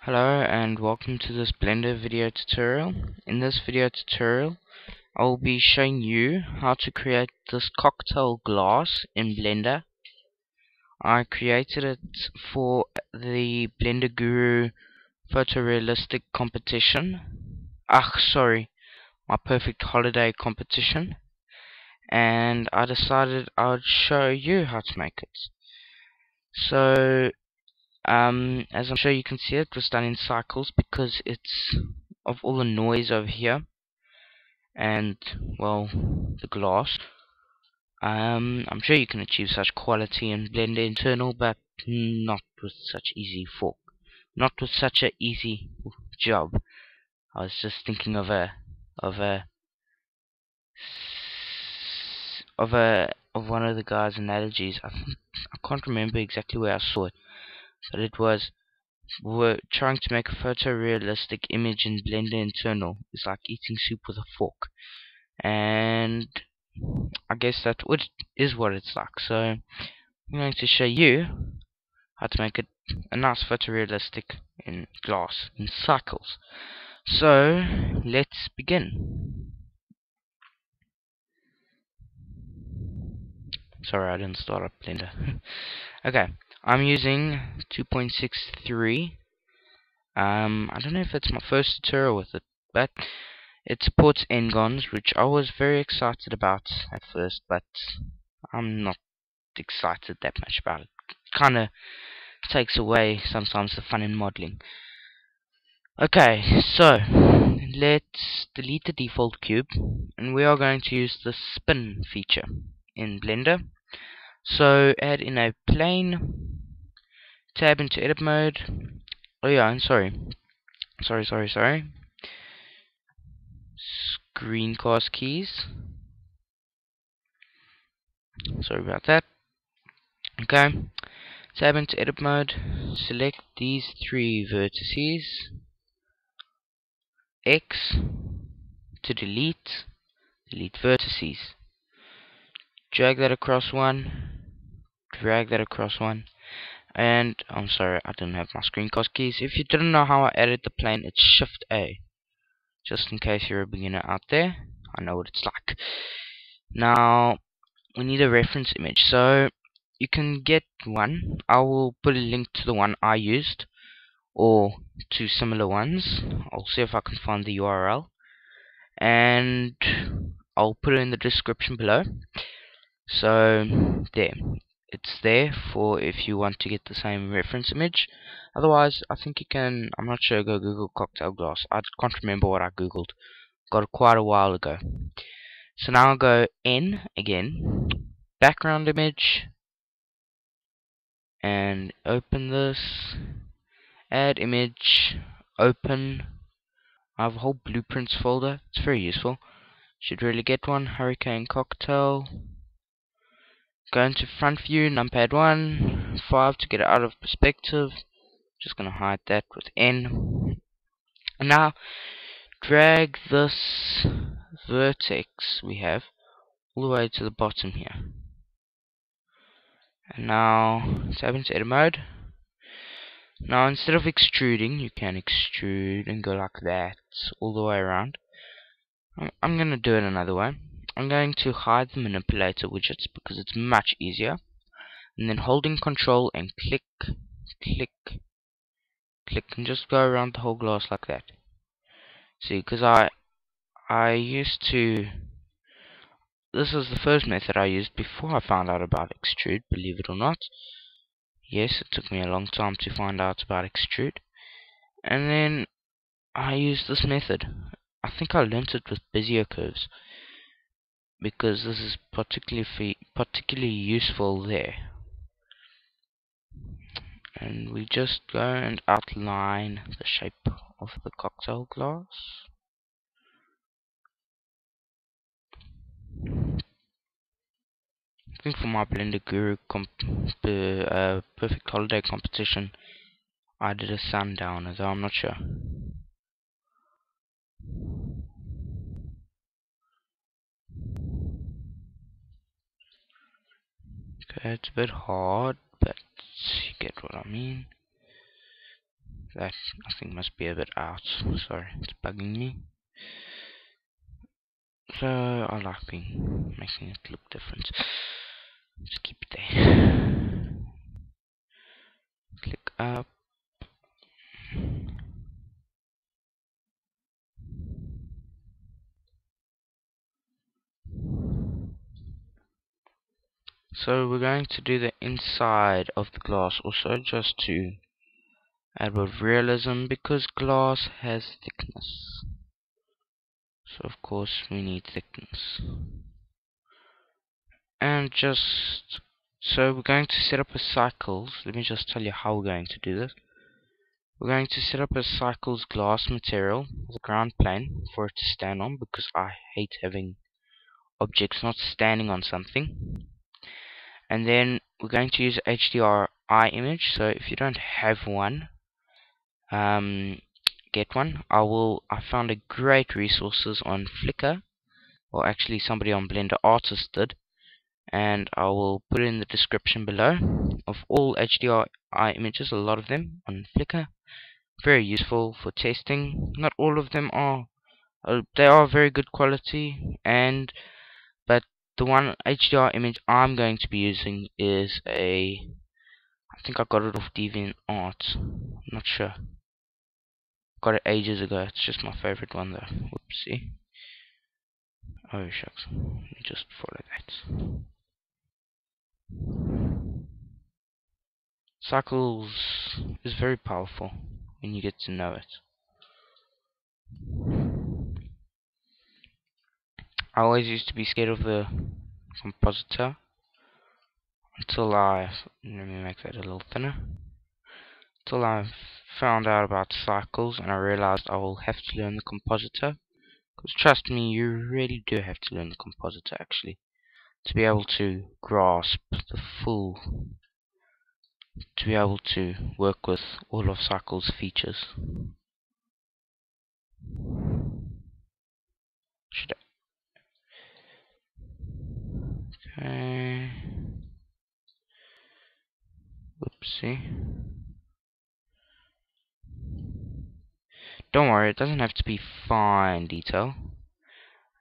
Hello and welcome to this Blender video tutorial. In this video tutorial I will be showing you how to create this cocktail glass in Blender. I created it for the Blender Guru photorealistic competition. Sorry, my perfect holiday competition. And I decided I would show you how to make it. So as I'm sure you can see, it was done in cycles because it's of all the noise over here and, well, the glass. I'm sure you can achieve such quality in Blender Internal, but not with such not with such a easy job. I was just thinking of one of the guy's analogies. I can't remember exactly where I saw it, but it was, we're trying to make a photorealistic image in Blender Internal. It's like eating soup with a fork, and I guess that is what it's like. So I'm going to show you how to make it a nice photorealistic in glass in cycles. So let's begin. Sorry, I didn't start up Blender. Okay, I'm using 2.63. I don't know if it's my first tutorial with it, but it supports n-gons, which I was very excited about at first, but I'm not excited that much about it. It kinda takes away sometimes the fun in modeling. Okay, so let's delete the default cube, and we are going to use the spin feature in Blender. So add in a plane, tab into edit mode. Oh yeah, I'm sorry. Screencast keys. Sorry about that. Okay, tab into edit mode, select these three vertices, X to delete vertices, drag that across one, drag that across one, and I'm sorry, I didn't have my screencast keys. If you didn't know how I added the plane, it's Shift A, just in case you're a beginner out there. I know what it's like. Now we need a reference image, so you can get one. I will put a link to the one I used, or to similar ones. I'll see if I can find the URL, and I'll put it in the description below. So there, it's there for if you want to get the same reference image. Otherwise, I think you can, I'm not sure, go Google cocktail glass. I can't remember what I googled. Got it quite a while ago. So now I'll go N again, background image, and open this, add image, open. I have a whole blueprints folder. It's very useful. Should really get one. Hurricane cocktail. Go into front view, numpad 1, 5 to get it out of perspective. Just gonna hide that with N. And now drag this vertex we have all the way to the bottom here. And now tab into edit mode. Now instead of extruding, you can extrude and go like that all the way around. I'm going to do it another way. I'm going to hide the manipulator widgets because it's much easier. And then holding control and click, click, click, and just go around the whole glass like that. See, because I used to, this was the first method I used before I found out about Extrude, believe it or not. Yes, it took me a long time to find out about Extrude. And then I used this method. I think I learnt it with Bezier curves, because this is particularly useful there. And we just go and outline the shape of the cocktail glass. I think for my Blender Guru perfect holiday competition, I did a sundown, though I'm not sure. Okay, it's a bit hard, but you get what I mean. That, I think, must be a bit out. Sorry, it's bugging me. So I like making it look different. Just keep it there. Click up. So we're going to do the inside of the glass also, just to add a bit of realism, because glass has thickness. So of course we need thickness. And just, so we're going to set up a cycles. Let me just tell you how we're going to do this. We're going to set up a cycles glass material as a ground plane for it to stand on, because I hate having objects not standing on something. And then we're going to use HDRI image. So if you don't have one, get one. I found a great resources on Flickr, or actually somebody on Blender Artist did, and I will put it in the description below, of all HDRI images, a lot of them on Flickr. Very useful for testing. Not all of them are, they are very good quality, but the one HDR image I'm going to be using is I think I got it off DeviantArt. I'm not sure. Got it ages ago. It's just my favorite one though. Whoopsie. Oh shucks. Let me just follow that. Cycles is very powerful when you get to know it. I always used to be scared of the compositor until let me make that a little thinner. Until I found out about cycles and I realized I will have to learn the compositor. Because trust me, you really do have to learn the compositor actually, to be able to grasp the full, to be able to work with all of Cycle's features. Okay. Whoopsie. Don't worry, it doesn't have to be fine detail.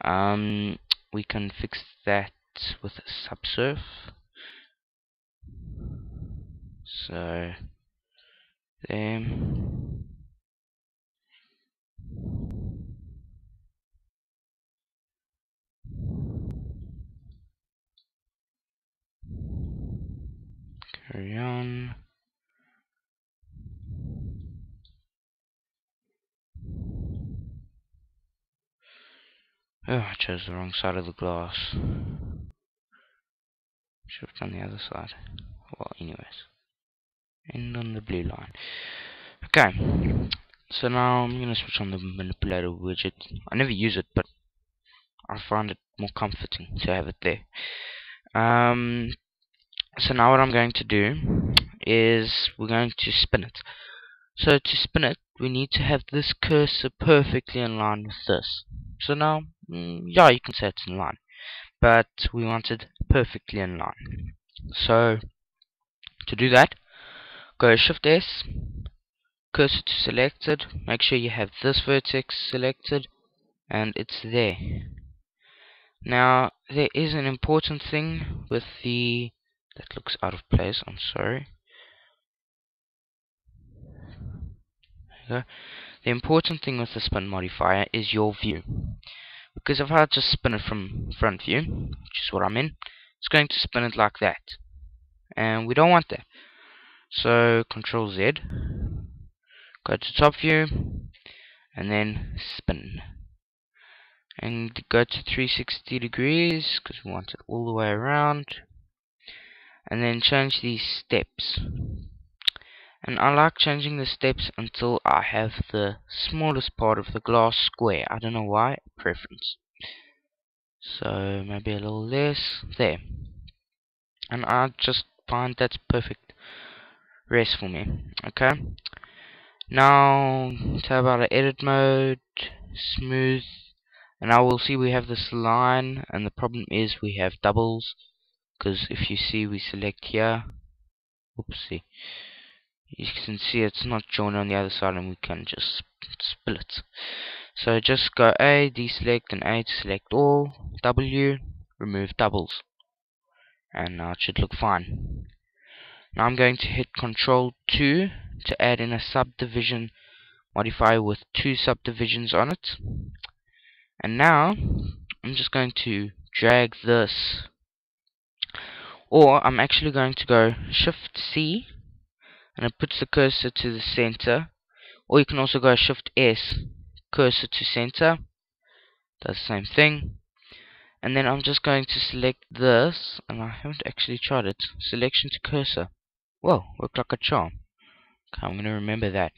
We can fix that with subsurf. So there. Carry on. Oh, I chose the wrong side of the glass. Should have done the other side. Well, anyways. End on the blue line. Okay. So now I'm going to switch on the manipulator widget. I never use it, but I find it more comforting to have it there. So now what I'm going to do is we're going to spin it. So to spin it, we need to have this cursor perfectly in line with this. So now, yeah, you can say it's in line, but we want it perfectly in line. So to do that, go Shift S, cursor to selected, make sure you have this vertex selected, and it's there. Now there is an important thing with that looks out of place, I'm sorry. The important thing with the spin modifier is your view, because if I just spin it from front view, which is what I'm in, it's going to spin it like that, and we don't want that. So Control Z, go to top view, and then spin, and go to 360 degrees because we want it all the way around, and then change these steps. And I like changing the steps until I have the smallest part of the glass square. I don't know why, preference. So maybe a little less, there. And I just find that's perfect rest for me. Okay. Now tab out of edit mode, smooth, and now we'll see we have this line, and the problem is we have doubles, because if you see we select here, oopsie, You can see it's not joined on the other side, and we can just split. So just go A, deselect, and A to select all, W, remove doubles, and now it should look fine. Now I'm going to hit Control 2 to add in a subdivision modifier with 2 subdivisions on it. And now I'm just going to drag this, or I'm actually going to go Shift C, and it puts the cursor to the center, or you can also go Shift S, cursor to center, does the same thing. And then I'm just going to select this, and I haven't actually tried it, selection to cursor. Whoa, worked like a charm. Okay, I'm going to remember that.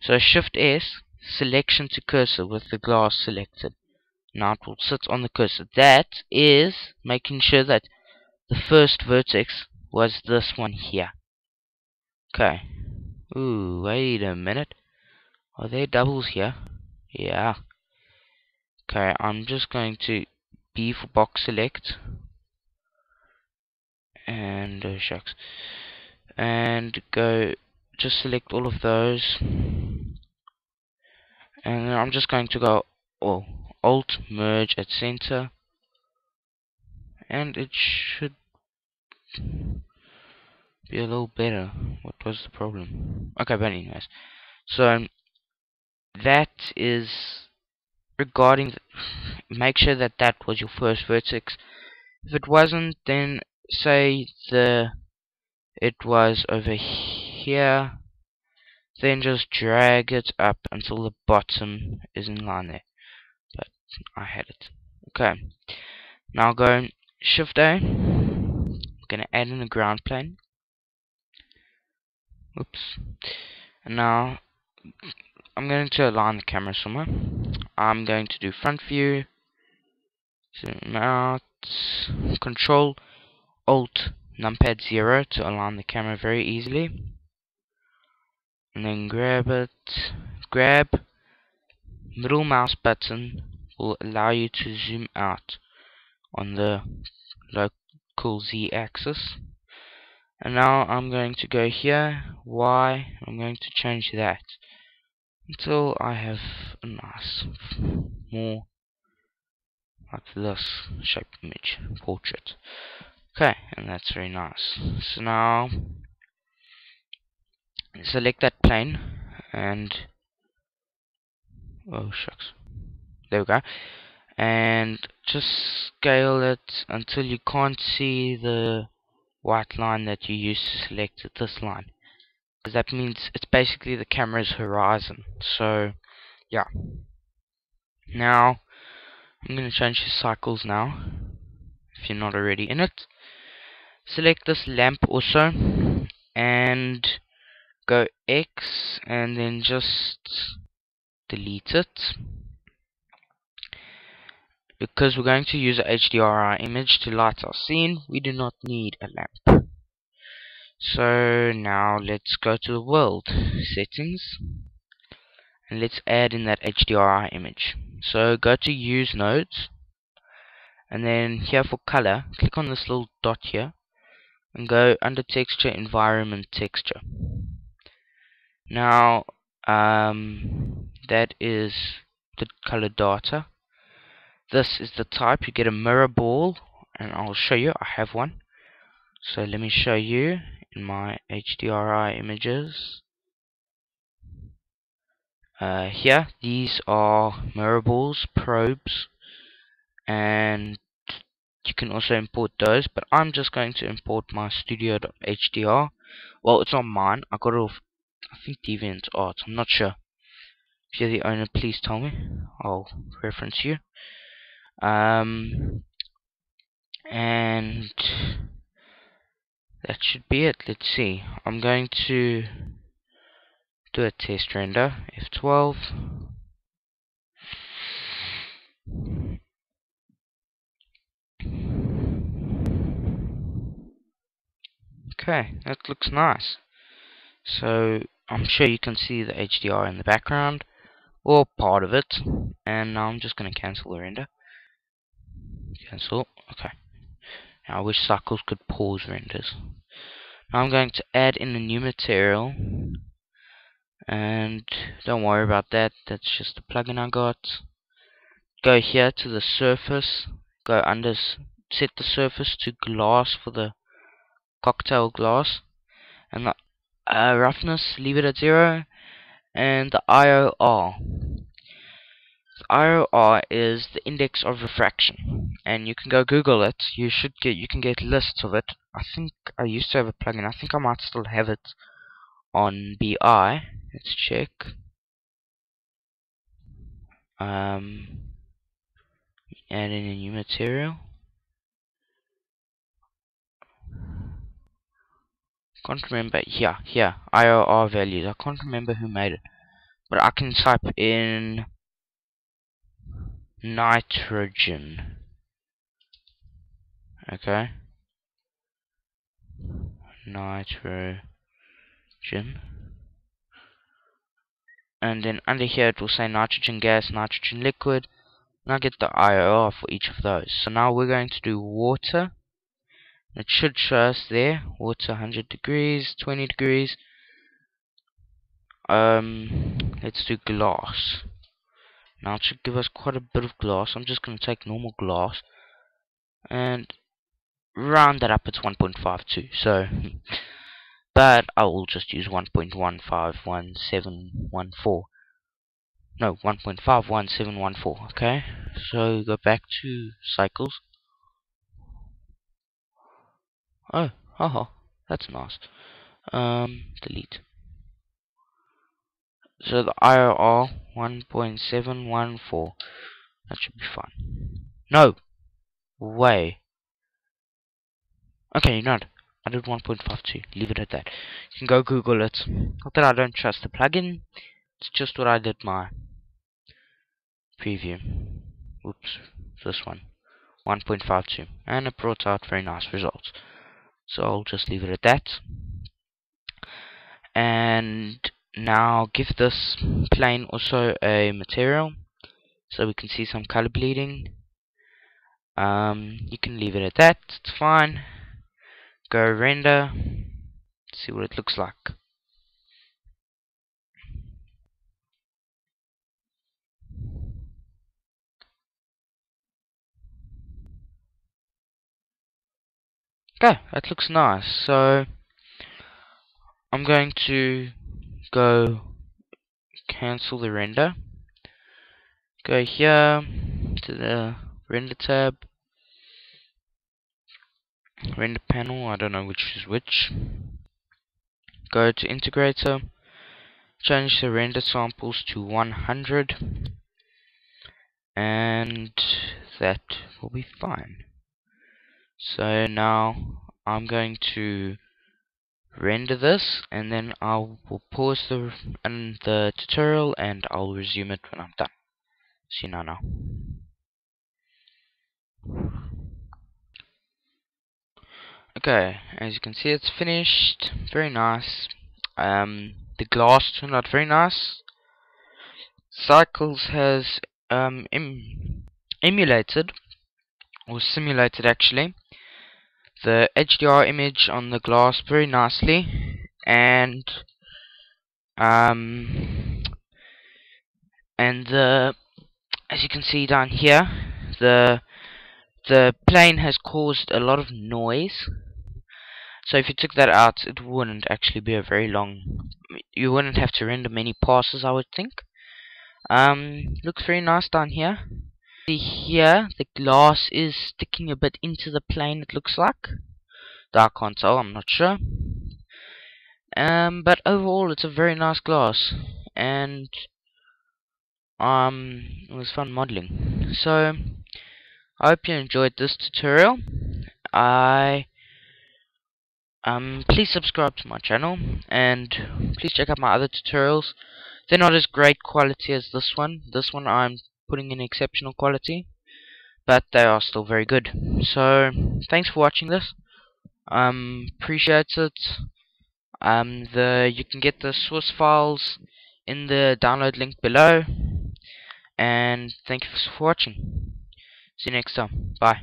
So Shift S, selection to cursor with the glass selected. Now it will sit on the cursor. That is making sure that the first vertex was this one here. Okay. Ooh, wait a minute. Are there doubles here? Yeah. Okay, I'm just going to B for box select. And, shucks. And go, just select all of those. And then I'm just going to go, Alt, merge at center. And it should be a little better. What was the problem? Okay, but anyways. So, that is regarding make sure that that was your first vertex. If it wasn't, then say it was over here, then just drag it up until the bottom is in line there. But I had it. Okay, now go Shift A. I'm gonna add in a ground plane. Oops. And now I'm going to align the camera somewhere. I'm going to do front view, zoom out, Control Alt numpad 0 to align the camera very easily, and then grab middle mouse button will allow you to zoom out on the local Z axis. And now I'm going to go here, Y, I'm going to change that until I have a nice, more like this shape image, portrait. Okay, and that's very nice. So now select that plane and oh shucks, there we go, and just scale it until you can't see the white line that you used to select at this line, because that means it's basically the camera's horizon. So yeah, now I'm going to change the cycles now if you're not already in it. Select this lamp also and go X and then just delete it, because we're going to use a HDRI image to light our scene. We do not need a lamp. So now let's go to the world settings and let's add in that HDRI image. So go to use nodes, and then here for color click on this little dot here and go under texture, environment texture. Now that is the color data. This is the type. You get a mirror ball, and I'll show you. I have one. So let me show you in my HDRI images. Here, these are mirror balls, probes, and you can also import those, but I'm just going to import my studio.hdr. Well, it's not mine. I got it off, I think, DeviantArt. I'm not sure. If you're the owner, please tell me. I'll reference you. And that should be it. Let's see. I'm going to do a test render. F12. Okay, that looks nice. So I'm sure you can see the HDR in the background, or part of it. And now I'm just going to cancel the render. Cancel. Okay. Now I wish cycles could pause renders. Now I'm going to add in a new material, and don't worry about that, that's just a plugin I got. Go here to the surface, go under, set the surface to glass for the cocktail glass, and the roughness, leave it at 0, and the IOR. The IOR is the index of refraction, and you can go Google it. You can get lists of it. I think I used to have a plugin. I think I might still have it on BI. Let's check. Add in a new material. Can't remember. Here, IOR values. I can't remember who made it, but I can type in nitrogen. Okay, nitrogen, and then under here it will say nitrogen gas, nitrogen liquid, and I get the IOR for each of those. So now we're going to do water. It should show us there, water 100 degrees, 20 degrees. Let's do glass. Now it should give us quite a bit of glass. I'm just going to take normal glass and round that up. It's 1.52. So, but I will just use 1.151714. No, 1.51714. Okay. So go back to cycles. Oh, haha, that's nice. Delete. So the IRR 1.714. That should be fine. No way. Okay, you know what? I did 1.52. Leave it at that. You can go Google it. Not that I don't trust the plugin. It's just what I did my preview. Oops, this one. 1.52. And it brought out very nice results. So I'll just leave it at that. And now give this plane also a material, so we can see some color bleeding. You can leave it at that, it's fine. Go render, see what it looks like. Okay, that looks nice. So I'm going to go cancel the render. Go here to the render tab, render panel, I don't know which is which. Go to integrator, change the render samples to 100, and that will be fine. So now I'm going to render this, and then I will pause the tutorial, and I'll resume it when I'm done. See you now. Okay, as you can see, it's finished. Very nice. The glass turned out very nice. Cycles has emulated, or simulated actually, the HDRI image on the glass very nicely, and as you can see down here, the plane has caused a lot of noise. So if you took that out, it wouldn't actually be a very long. You wouldn't have to render many passes, I would think. Looks very nice down here. See here, the glass is sticking a bit into the plane, it looks like. Though I can't tell, I'm not sure. But overall, it's a very nice glass, and it was fun modeling. So I hope you enjoyed this tutorial. Please subscribe to my channel, and please check out my other tutorials. They're not as great quality as this one. This one I'm putting in exceptional quality, but they are still very good. So thanks for watching this. Appreciate it. You can get the source files in the download link below, and thank you for watching. See you next time. Bye.